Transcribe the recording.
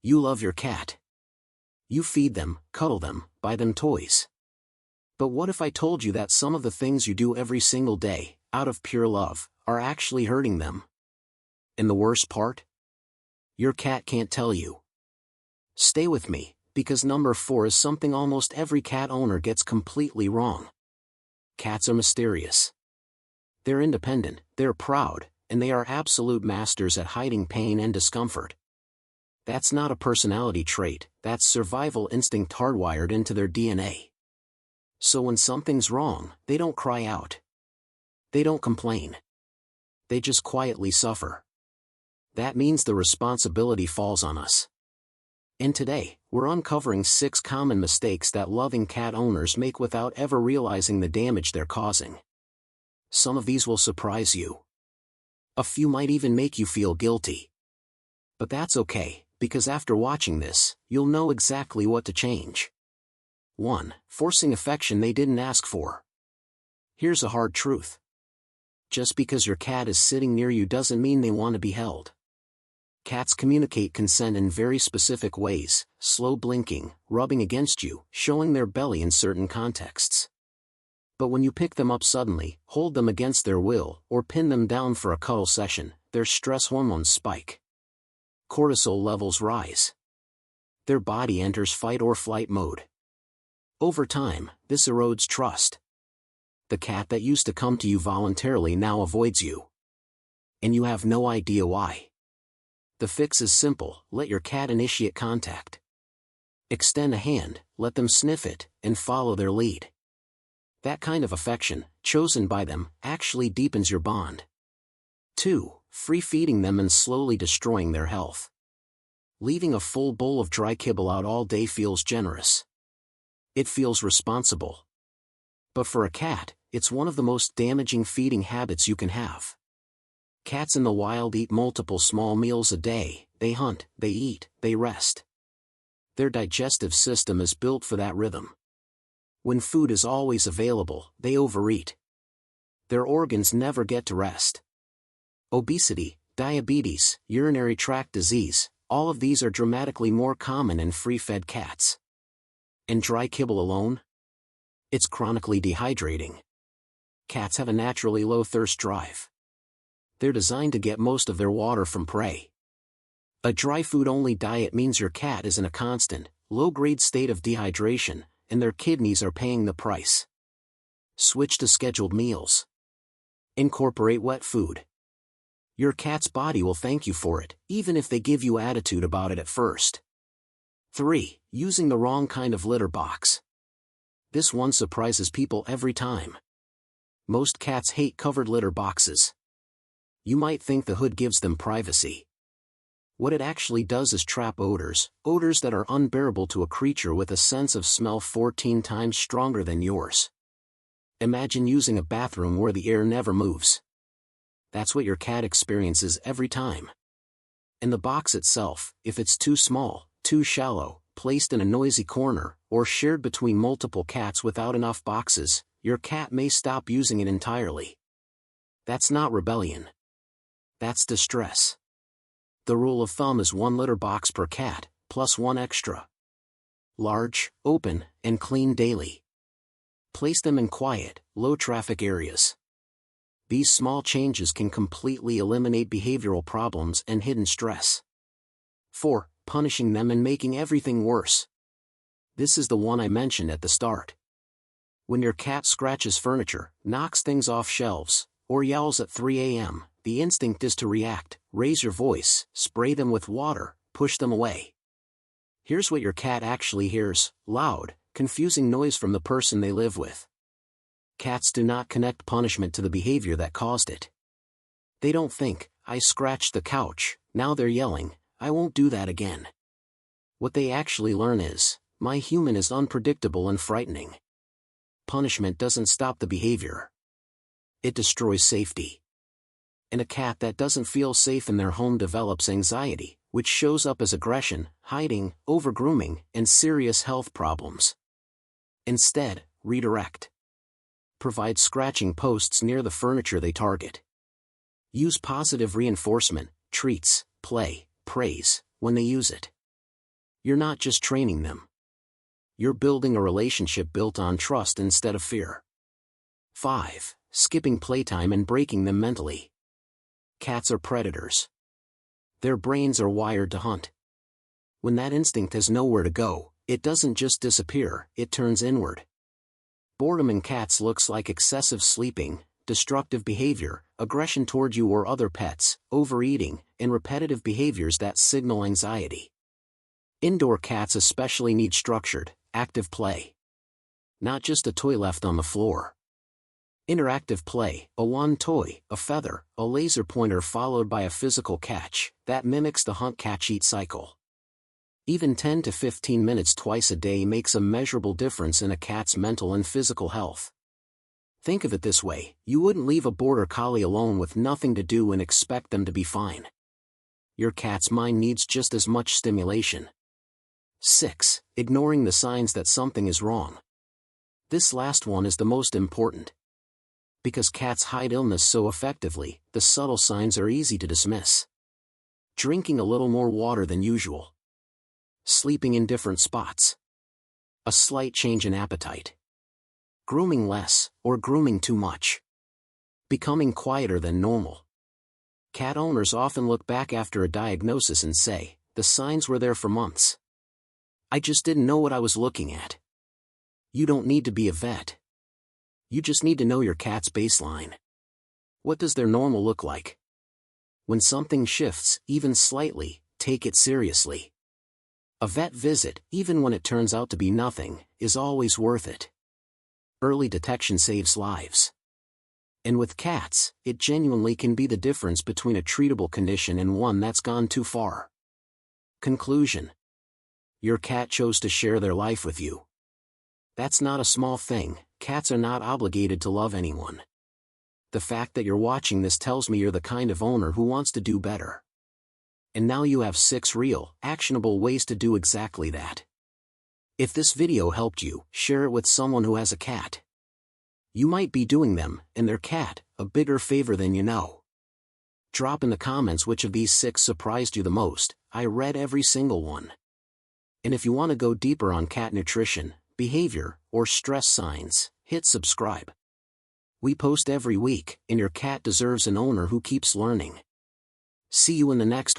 You love your cat. You feed them, cuddle them, buy them toys. But what if I told you that some of the things you do every single day, out of pure love, are actually hurting them? And the worst part? Your cat can't tell you. Stay with me, because number 4 is something almost every cat owner gets completely wrong. Cats are mysterious. They're independent, they're proud, and they are absolute masters at hiding pain and discomfort. That's not a personality trait, that's survival instinct hardwired into their DNA. So when something's wrong, they don't cry out. They don't complain. They just quietly suffer. That means the responsibility falls on us. And today, we're uncovering 6 common mistakes that loving cat owners make without ever realizing the damage they're causing. Some of these will surprise you. A few might even make you feel guilty. But that's okay, because after watching this, you'll know exactly what to change. 1. Forcing affection they didn't ask for. Here's a hard truth. Just because your cat is sitting near you doesn't mean they want to be held. Cats communicate consent in very specific ways: slow blinking, rubbing against you, showing their belly in certain contexts. But when you pick them up suddenly, hold them against their will, or pin them down for a cuddle session, their stress hormones spike. Cortisol levels rise. Their body enters fight or flight mode. Over time, this erodes trust. The cat that used to come to you voluntarily now avoids you. And you have no idea why. The fix is simple: let your cat initiate contact. Extend a hand, let them sniff it, and follow their lead. That kind of affection, chosen by them, actually deepens your bond. 2. Free feeding them and slowly destroying their health. Leaving a full bowl of dry kibble out all day feels generous. It feels responsible. But for a cat, it's one of the most damaging feeding habits you can have. Cats in the wild eat multiple small meals a day. They hunt, they eat, they rest. Their digestive system is built for that rhythm. When food is always available, they overeat. Their organs never get to rest. Obesity, diabetes, urinary tract disease, all of these are dramatically more common in free-fed cats. And dry kibble alone? It's chronically dehydrating. Cats have a naturally low thirst drive. They're designed to get most of their water from prey. A dry food-only diet means your cat is in a constant, low-grade state of dehydration, and their kidneys are paying the price. Switch to scheduled meals. Incorporate wet food. Your cat's body will thank you for it, even if they give you attitude about it at first. 3. Using the wrong kind of litter box. This one surprises people every time. Most cats hate covered litter boxes. You might think the hood gives them privacy. What it actually does is trap odors that are unbearable to a creature with a sense of smell 14 times stronger than yours. Imagine using a bathroom where the air never moves. That's what your cat experiences every time. And the box itself, if it's too small, too shallow, placed in a noisy corner, or shared between multiple cats without enough boxes, your cat may stop using it entirely. That's not rebellion. That's distress. The rule of thumb is 1 litter box per cat, plus 1 extra. Large, open, and clean daily. Place them in quiet, low-traffic areas. These small changes can completely eliminate behavioral problems and hidden stress. 4. Punishing them and making everything worse. This is the one I mentioned at the start. When your cat scratches furniture, knocks things off shelves, or yells at 3 a.m., the instinct is to react, raise your voice, spray them with water, push them away. Here's what your cat actually hears: loud, confusing noise from the person they live with. Cats do not connect punishment to the behavior that caused it. They don't think, I scratched the couch, now they're yelling, I won't do that again. What they actually learn is, my human is unpredictable and frightening. Punishment doesn't stop the behavior. It destroys safety. And a cat that doesn't feel safe in their home develops anxiety, which shows up as aggression, hiding, overgrooming, and serious health problems. Instead, redirect. Provide scratching posts near the furniture they target. Use positive reinforcement, treats, play, praise, when they use it. You're not just training them. You're building a relationship built on trust instead of fear. 5. Skipping playtime and breaking them mentally. Cats are predators. Their brains are wired to hunt. When that instinct has nowhere to go, it doesn't just disappear, it turns inward. Boredom in cats looks like excessive sleeping, destructive behavior, aggression toward you or other pets, overeating, and repetitive behaviors that signal anxiety. Indoor cats especially need structured, active play. Not just a toy left on the floor. Interactive play, a wand toy, a feather, a laser pointer followed by a physical catch, that mimics the hunt-catch-eat cycle. Even 10 to 15 minutes twice a day makes a measurable difference in a cat's mental and physical health. Think of it this way, you wouldn't leave a border collie alone with nothing to do and expect them to be fine. Your cat's mind needs just as much stimulation. 6. Ignoring the signs that something is wrong. This last one is the most important. Because cats hide illness so effectively, the subtle signs are easy to dismiss. Drinking a little more water than usual. Sleeping in different spots. A slight change in appetite. Grooming less, or grooming too much. Becoming quieter than normal. Cat owners often look back after a diagnosis and say, the signs were there for months. I just didn't know what I was looking at. You don't need to be a vet. You just need to know your cat's baseline. What does their normal look like? When something shifts, even slightly, take it seriously. A vet visit, even when it turns out to be nothing, is always worth it. Early detection saves lives. And with cats, it genuinely can be the difference between a treatable condition and one that's gone too far. Conclusion. Your cat chose to share their life with you. That's not a small thing, cats are not obligated to love anyone. The fact that you're watching this tells me you're the kind of owner who wants to do better. And now you have 6 real, actionable ways to do exactly that. If this video helped you, share it with someone who has a cat. You might be doing them, and their cat, a bigger favor than you know. Drop in the comments which of these 6 surprised you the most. I read every single one. And if you want to go deeper on cat nutrition, behavior, or stress signs, hit subscribe. We post every week, and your cat deserves an owner who keeps learning. See you in the next one.